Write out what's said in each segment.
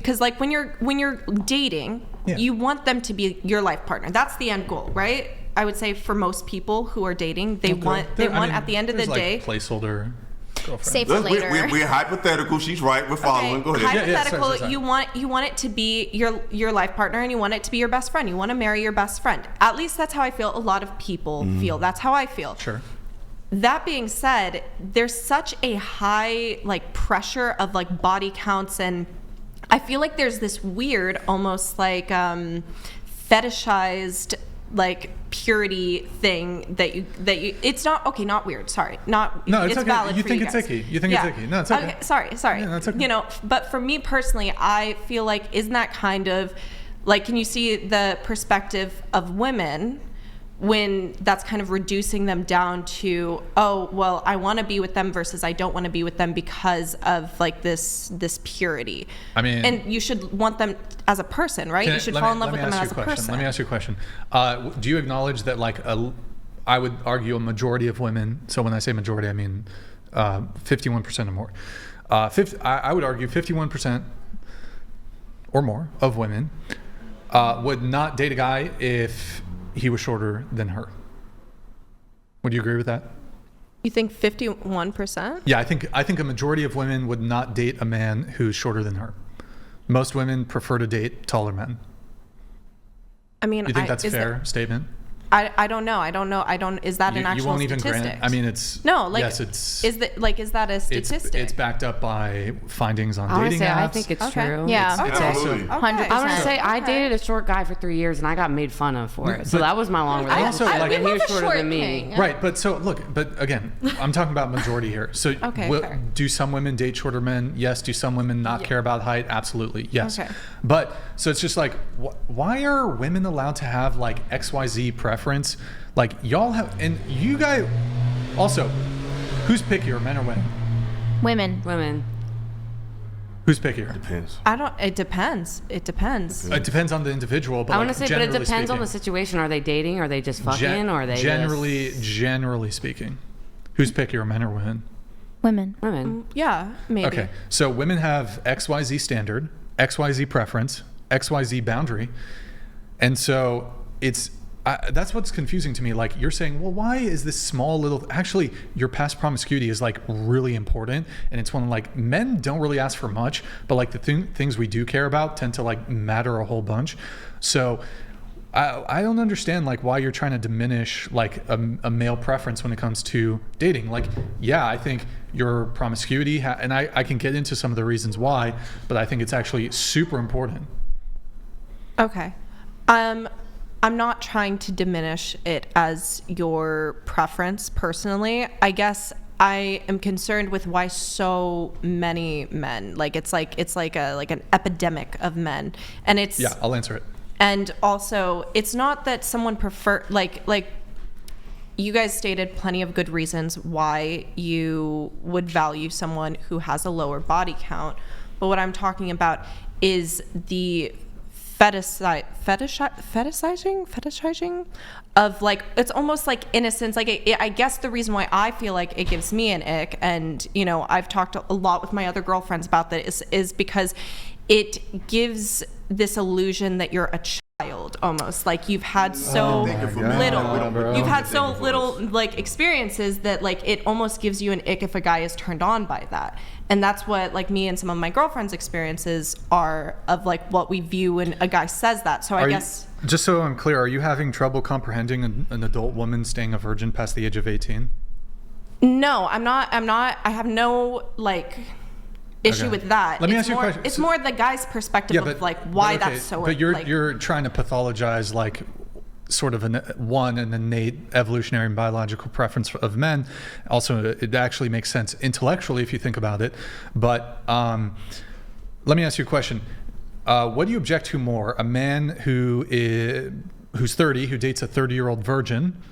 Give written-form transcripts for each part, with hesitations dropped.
because like when you're dating, you want them to be your life partner. That's the end goal, right? I would say for most people who are dating, they want at the end of the day, placeholder. Save for later. We're hypothetical. She's right. We're following. Go ahead. Hypothetical. Sorry. You want it to be your life partner, and you want it to be your best friend. You want to marry your best friend. At least that's how I feel. A lot of people feel. That's how I feel. Sure. That being said, there's such a high like pressure of like body counts, and I feel like there's this weird, almost like fetishized like purity thing that you it's not weird, sorry, not no, it's okay. valid You for think you it's guys. icky. You think it's icky. No, it's okay. Sorry. Yeah, that's okay. You know, but for me personally, I feel like isn't that kind of like, can you see the perspective of women when that's kind of reducing them down to, oh, well, I want to be with them versus I don't want to be with them because of like this purity. I mean, and you should want them as a person, right? You should fall in love with them as a person. Let me ask you a question. Do you acknowledge that like I would argue a majority of women, so when I say majority, I mean 51% or more. I would argue 51% or more of women would not date a guy if he was shorter than her. Would you agree with that? You think 51%? Yeah, I think a majority of women would not date a man who's shorter than her. Most women prefer to date taller men. I mean, you think that's a fair statement? I don't know. Is that an actual you won't even statistic? Grant, I mean, it's no. Like, yes, it's. Is that a statistic? It's backed up by findings on dating apps. I think it's true. Yeah, it's also 100%. I want to say I dated a short guy for 3 years and I got made fun of for it. So that was my long relationship. Also, like, and he was shorter than me. King. Right, but again, I'm talking about majority here. So fair. Do some women date shorter men? Yes. Do some women not care about height? Absolutely, yes. Okay. But so it's just like, why are women allowed to have like XYZ preference? Like y'all have, and you guys also, who's pickier, men or women? Women. Who's pickier? Depends. It depends. It depends on the individual. But I want to say, but it depends on the situation. Are they dating? Are they just fucking? Or are they generally speaking, who's pickier, men or women? Women. Yeah, maybe. Okay, so women have XYZ standard, XYZ preference, XYZ boundary, and so that's what's confusing to me. Like, you're saying, well, why is this small little, actually your past promiscuity is like really important, and it's one like men don't really ask for much, but like the things we do care about tend to like matter a whole bunch. So I don't understand like why you're trying to diminish like a male preference when it comes to dating. Like, yeah, I think your promiscuity and I can get into some of the reasons why, but I think it's actually super important. Okay. I'm not trying to diminish it as your preference personally. I guess I am concerned with why so many men, like it's like an epidemic of men, and it's I'll answer it. And also, it's not that someone like you guys stated plenty of good reasons why you would value someone who has a lower body count, but what I'm talking about is the fetishizing of like, it's almost like innocence. Like I guess the reason why I feel like it gives me an ick, and you know, I've talked a lot with my other girlfriends about this, is because it gives this illusion that you're a child, almost like you've had so little like experiences that like it almost gives you an ick if a guy is turned on by that. And that's what like me and some of my girlfriends' experiences are of like what we view when a guy says that. So I guess just so I'm clear, are you having trouble comprehending an adult woman staying a virgin past the age of 18? No, I'm not. I have no like issue with that. Let me ask you a question. It's more the guy's perspective of like why that's so. But you're trying to pathologize like sort of an innate evolutionary and biological preference of men. Also, it actually makes sense intellectually if you think about it. But let me ask you a question. What do you object to more? A man who's 30, who dates a 30-year-old virgin,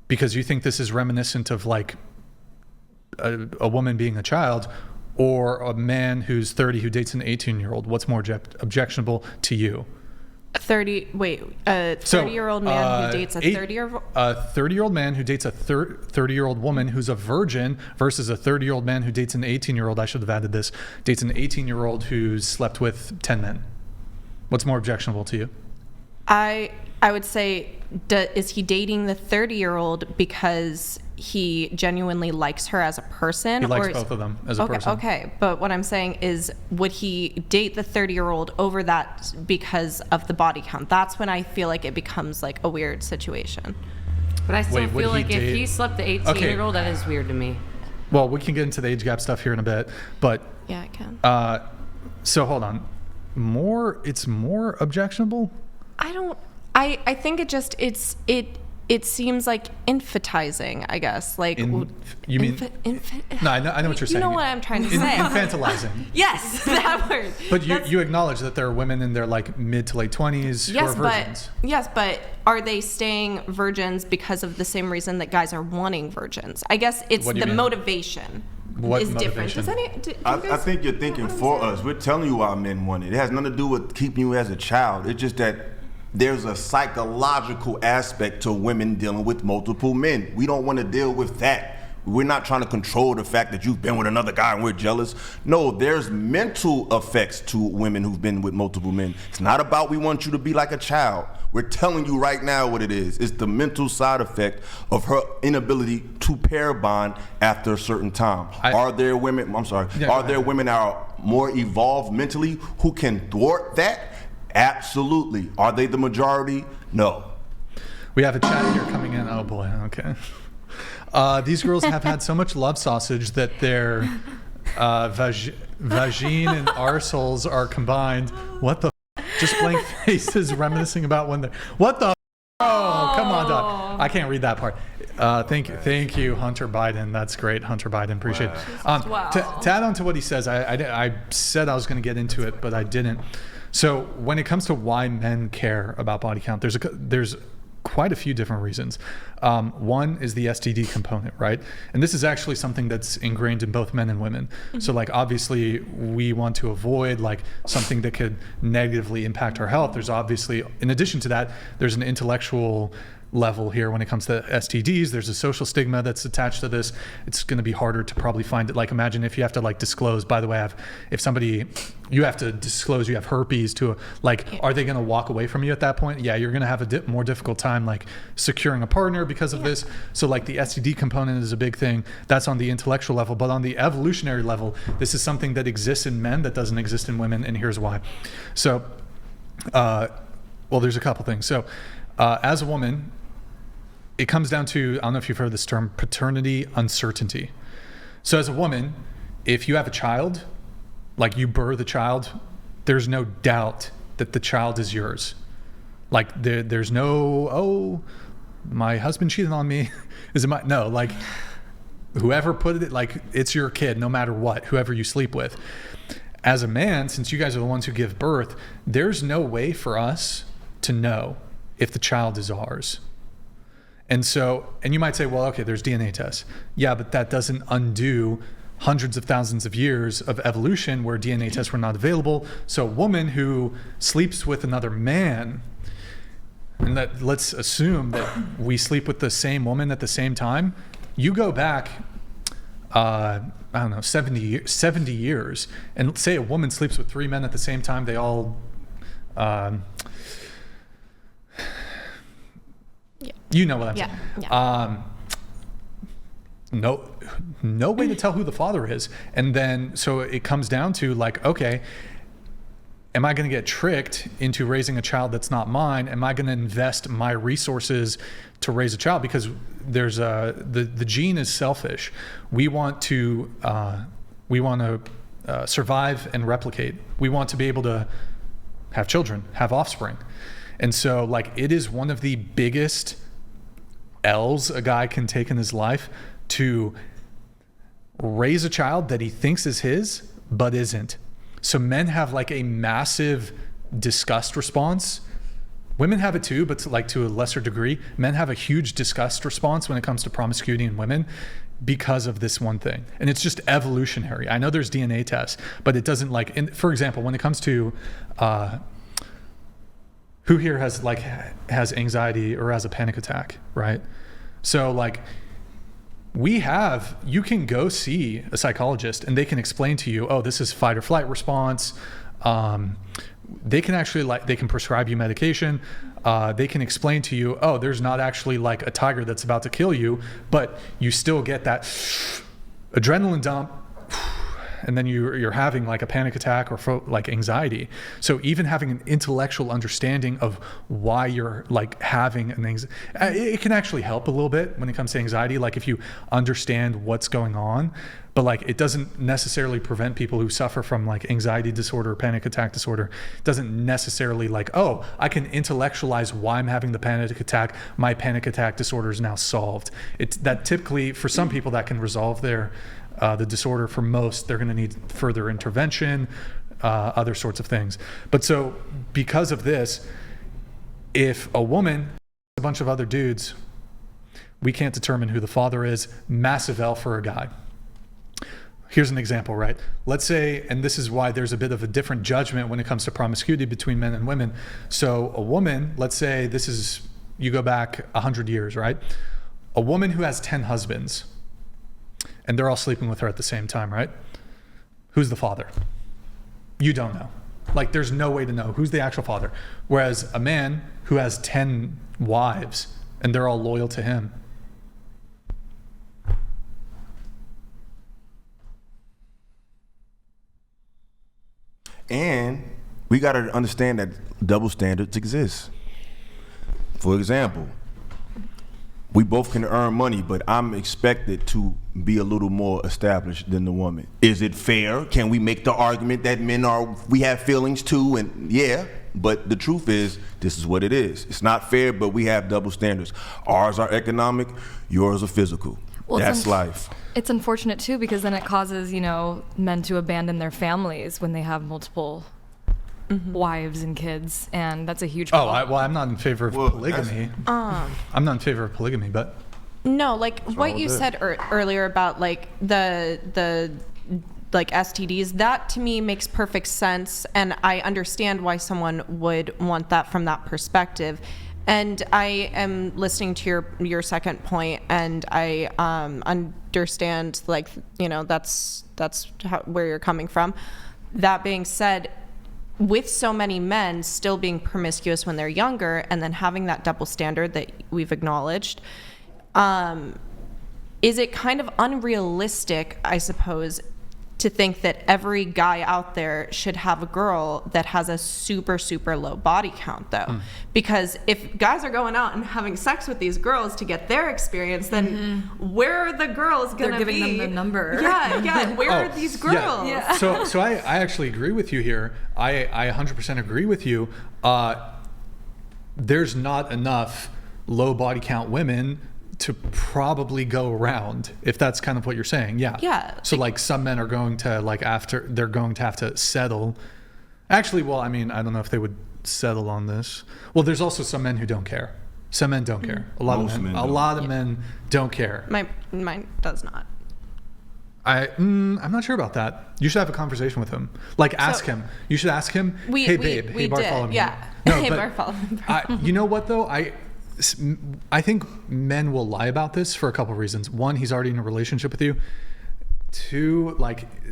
because you think this is reminiscent of like a woman being a child, or a man who's 30 who dates an 18-year-old? What's more objectionable to you? a 30-year-old man who dates a 30-year-old. A 30-year-old man who dates a 30-year-old woman who's a virgin versus a 30-year-old man who dates an 18-year-old. I should have added this. Dates an 18-year-old who's slept with 10 men. What's more objectionable to you? I would say, is he dating the 30-year-old because he genuinely likes her as a person? He likes both of them as a person. Okay, but what I'm saying is, would he date the 30-year-old over that because of the body count? That's when I feel like it becomes like a weird situation. But I still feel like if he slept the 18-year-old, that is weird to me. Well, we can get into the age gap stuff here in a bit, but yeah, I can. So hold on. It's more objectionable? I think it seems like infantizing, I guess. Like you mean? No, I know what you're saying. You know what I'm trying to say. Infantilizing. Yes, that word. But you acknowledge that there are women in their like mid to late 20s who are virgins. Yes, but are they staying virgins because of the same reason that guys are wanting virgins? I guess it's the motivation. What is motivation? Different. I think you're thinking for us. We're telling you why men want it. It has nothing to do with keeping you as a child. It's just that there's a psychological aspect to women dealing with multiple men. We don't want to deal with that. We're not trying to control the fact that you've been with another guy and we're jealous. No, there's mental effects to women who've been with multiple men. It's not about we want you to be like a child. We're telling you right now what it is. It's the mental side effect of her inability to pair bond after a certain time. Are there women that are more evolved mentally who can thwart that? Absolutely. Are they the majority? No. We have a chat here coming in. Oh boy. Okay. These girls have had so much love sausage that their vagine and arseholes are combined. What the? Just blank faces reminiscing about when they're. What the? Oh, come on, dog. I can't read that part. Thank you, Hunter Biden. That's great, Hunter Biden. Appreciate it. To add on to what he says, I said I was going to get into it, but I didn't. So when it comes to why men care about body count, there's quite a few different reasons. One is the STD component, right? And this is actually something that's ingrained in both men and women. Mm-hmm. So like obviously we want to avoid like something that could negatively impact our health. There's obviously, in addition to that, there's an intellectual level here when it comes to STDs. There's a social stigma that's attached to this. It's going to be harder to probably find it. Like imagine if you have to like disclose, by the way, you have to disclose you have herpes to are they going to walk away from you at that point? Yeah, you're going to have a more difficult time like securing a partner because of this. So like the STD component is a big thing. That's on the intellectual level, but on the evolutionary level, this is something that exists in men that doesn't exist in women, and here's why. So, there's a couple things. So, as a woman, it comes down to, I don't know if you've heard this term, paternity uncertainty. So as a woman, if you have a child, like you birth a child, there's no doubt that the child is yours. Like there's no, my husband cheated on me. No, like whoever put it, like it's your kid no matter what, whoever you sleep with. As a man, since you guys are the ones who give birth, there's no way for us to know if the child is ours. And you might say, well, okay, there's DNA tests. Yeah, but that doesn't undo hundreds of thousands of years of evolution where DNA tests were not available. So a woman who sleeps with another man, and let's assume that we sleep with the same woman at the same time, you go back, 70 years, and say a woman sleeps with 3 men at the same time, they all... You know what I'm saying. Yeah. No way to tell who the father is. And then, so it comes down to like, okay, am I going to get tricked into raising a child that's not mine? Am I going to invest my resources to raise a child? Because there's the gene is selfish. We want to survive and replicate. We want to be able to have children, have offspring. And so like, it is one of the biggest L's a guy can take in his life to raise a child that he thinks is his, but isn't. So men have like a massive disgust response. Women have it too, but to a lesser degree. Men have a huge disgust response when it comes to promiscuity in women because of this one thing. And it's just evolutionary. I know there's DNA tests, but it doesn't for example, when it comes to who here has anxiety or has a panic attack, right? So like you can go see a psychologist and they can explain to you, oh, this is fight or flight response. They can actually they can prescribe you medication. They can explain to you, oh, there's not actually like a tiger that's about to kill you, but you still get that adrenaline dump, and then you're having like a panic attack or like anxiety. So even having an intellectual understanding of why you're like having an anxiety, it can actually help a little bit when it comes to anxiety. Like if you understand what's going on, but like it doesn't necessarily prevent people who suffer from like anxiety disorder or panic attack disorder. It doesn't necessarily like, oh, I can intellectualize why I'm having the panic attack. My panic attack disorder is now solved. That typically for some people that can resolve the disorder. For most, they're going to need further intervention, other sorts of things. But so because of this, if a woman, a bunch of other dudes, we can't determine who the father is, massive L for a guy. Here's an example, right? Let's say, and this is why there's a bit of a different judgment when it comes to promiscuity between men and women. So a woman, let's say you go back 100 years, right? A woman who has 10 husbands, and they're all sleeping with her at the same time, right? Who's the father? You don't know. Like, there's no way to know who's the actual father. Whereas a man who has 10 wives and they're all loyal to him. And we got to understand that double standards exist. For example, we both can earn money, but I'm expected to be a little more established than the woman. Is it fair? Can we make the argument that we have feelings too? And yeah, but the truth is, this is what it is. It's not fair, but we have double standards. Ours are economic, yours are physical. Well, that's life. It's unfortunate too, because then it causes, men to abandon their families when they have multiple wives and kids, and that's a huge problem. I'm not in favor of polygamy. I'm not in favor of polygamy, but no, like what you said earlier about like the like STDs, that to me makes perfect sense, and I understand why someone would want that from that perspective. And I am listening to your second point, and I understand, like, that's where you're coming from. That being said, with so many men still being promiscuous when they're younger, and then having that double standard that we've acknowledged, is it kind of unrealistic, I suppose, to think that every guy out there should have a girl that has a super, super low body count, though? Because if guys are going out and having sex with these girls to get their experience, then where are the girls going to be? They're giving them the number. Yeah. Where are these girls? Yeah. So I actually agree with you here. I 100% agree with you. There's not enough low body count women to probably go around, if that's kind of what you're saying. Yeah. So like some men are going to they're going to have to settle. Actually, well, I mean, I don't know if they would settle on this. Well, there's also some men who don't care. Some men don't care. A lot of men don't care. Mine does not. I'm not sure about that. You should have a conversation with him. Ask him. You should ask him, hey babe, hey Bartholomew. Yeah. No, hey Bartholomew. You know what though? I think men will lie about this for a couple of reasons. One, he's already in a relationship with you. Two,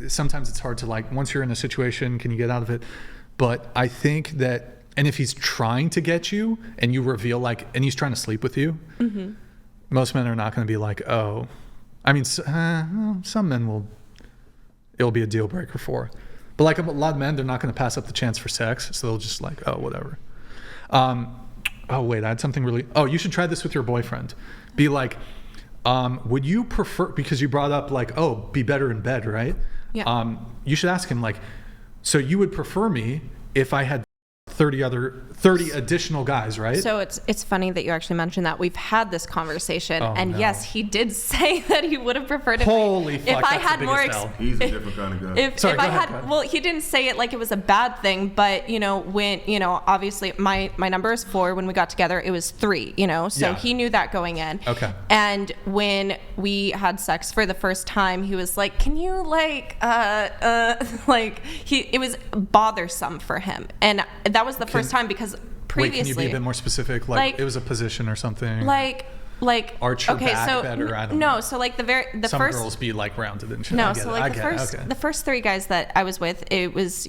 sometimes it's hard to once you're in a situation, can you get out of it? But I think that, and if he's trying to get you and you reveal and he's trying to sleep with you, most men are not going to be oh, I mean, some men it'll be a deal breaker for. But a lot of men, they're not going to pass up the chance for sex. So they'll just oh, whatever. Oh, wait, I had something really... Oh, you should try this with your boyfriend. Be would you prefer... Because you brought up, be better in bed, right? Yeah. You should ask him, so you would prefer me if I had 30 additional guys, right? So it's funny that you actually mentioned that. We've had this conversation, yes, he did say that he would have preferred it. Holy fuck, if I had more he's a different kind of guy. If I had, well, he didn't say it like it was a bad thing, but when obviously my number is 4. When we got together, it was 3. So he knew that going in. Okay. And when we had sex for the first time, he was like, "Can you it was bothersome for him, and that was the first time, because previously. Wait, can you be a bit more specific? Like it was a position or something? Like arch your back better. I don't know. So like the some first girls be like rounded and shit. No, so like the first 3 guys that I was with, it was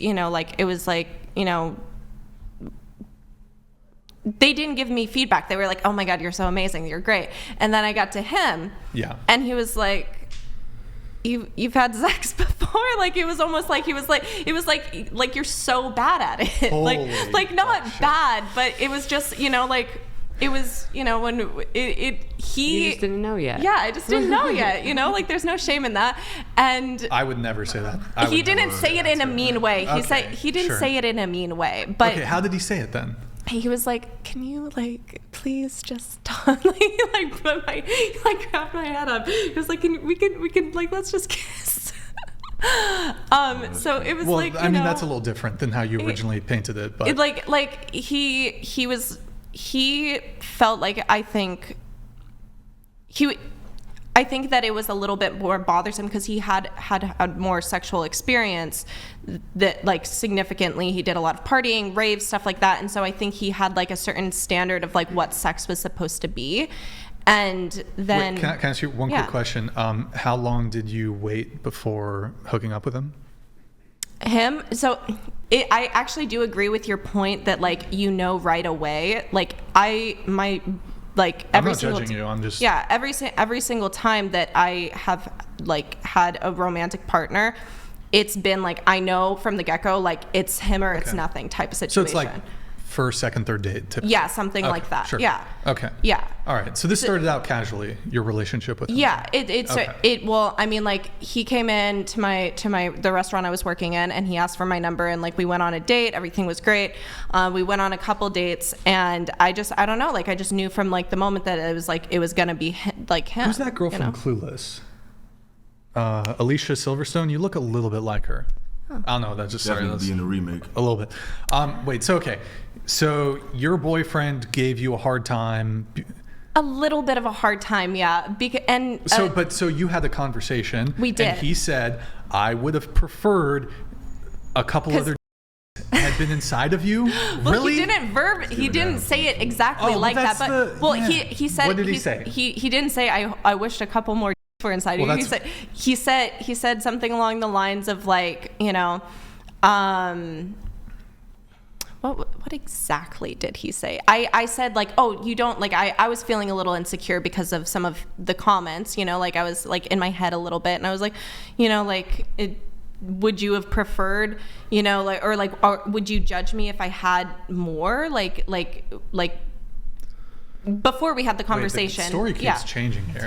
they didn't give me feedback. They were like, "Oh my God, you're so amazing. You're great." And then I got to him. Yeah. And he was like, You've had sex before? Like it was almost like it was like you're so bad at it. like not bad, but it was just, it was, when you just didn't know yet. Yeah, I just didn't know yet, like there's no shame in that. And I would never say that. He didn't say it in a mean way. He didn't say it in a mean way. But okay, how did he say it then? He was like, "Can you please just stop?" Grabbed my head up. He was like, we can let's just kiss." So it was I mean, that's a little different than how you originally painted it, but he felt like I think that it was a little bit more bothersome because he had more sexual experience that significantly. He did a lot of partying, raves, stuff like that. And so I think he had a certain standard of what sex was supposed to be. And then... Wait, can I ask you one quick question? How long did you wait before hooking up with him? So I actually do agree with your point that right away. I'm not judging you. I'm just every single time that I have had a romantic partner, it's been I know from the get-go it's him or it's nothing type of situation. So it's first, second, third date typically. Yeah, something like that. Sure. Yeah. Okay. Yeah. All right. So this started out casually, your relationship with him. Yeah. He came in to the restaurant I was working in, and he asked for my number, and we went on a date. Everything was great. We went on a couple dates, and I don't know, I just knew from the moment that it was gonna be him. Who's that girl from Clueless? Alicia Silverstone. You look a little bit like her. Oh. I don't know. That's just definitely be in the remake. A little bit. Wait. So okay. So your boyfriend gave you a hard time. A little bit of a hard time, yeah. So you had the conversation. We did. And he said, "I would have preferred a couple other had been inside of you." Well, really? He didn't say it exactly like that. But he said. What did he say? He didn't say I wished a couple more were inside of you. He said something along the lines of what exactly did he say? I said oh, you don't I was feeling a little insecure because of some of the comments, I was in my head a little bit, and I was would you have preferred, or would you judge me if I had more before we had the conversation? Wait, the story keeps changing here.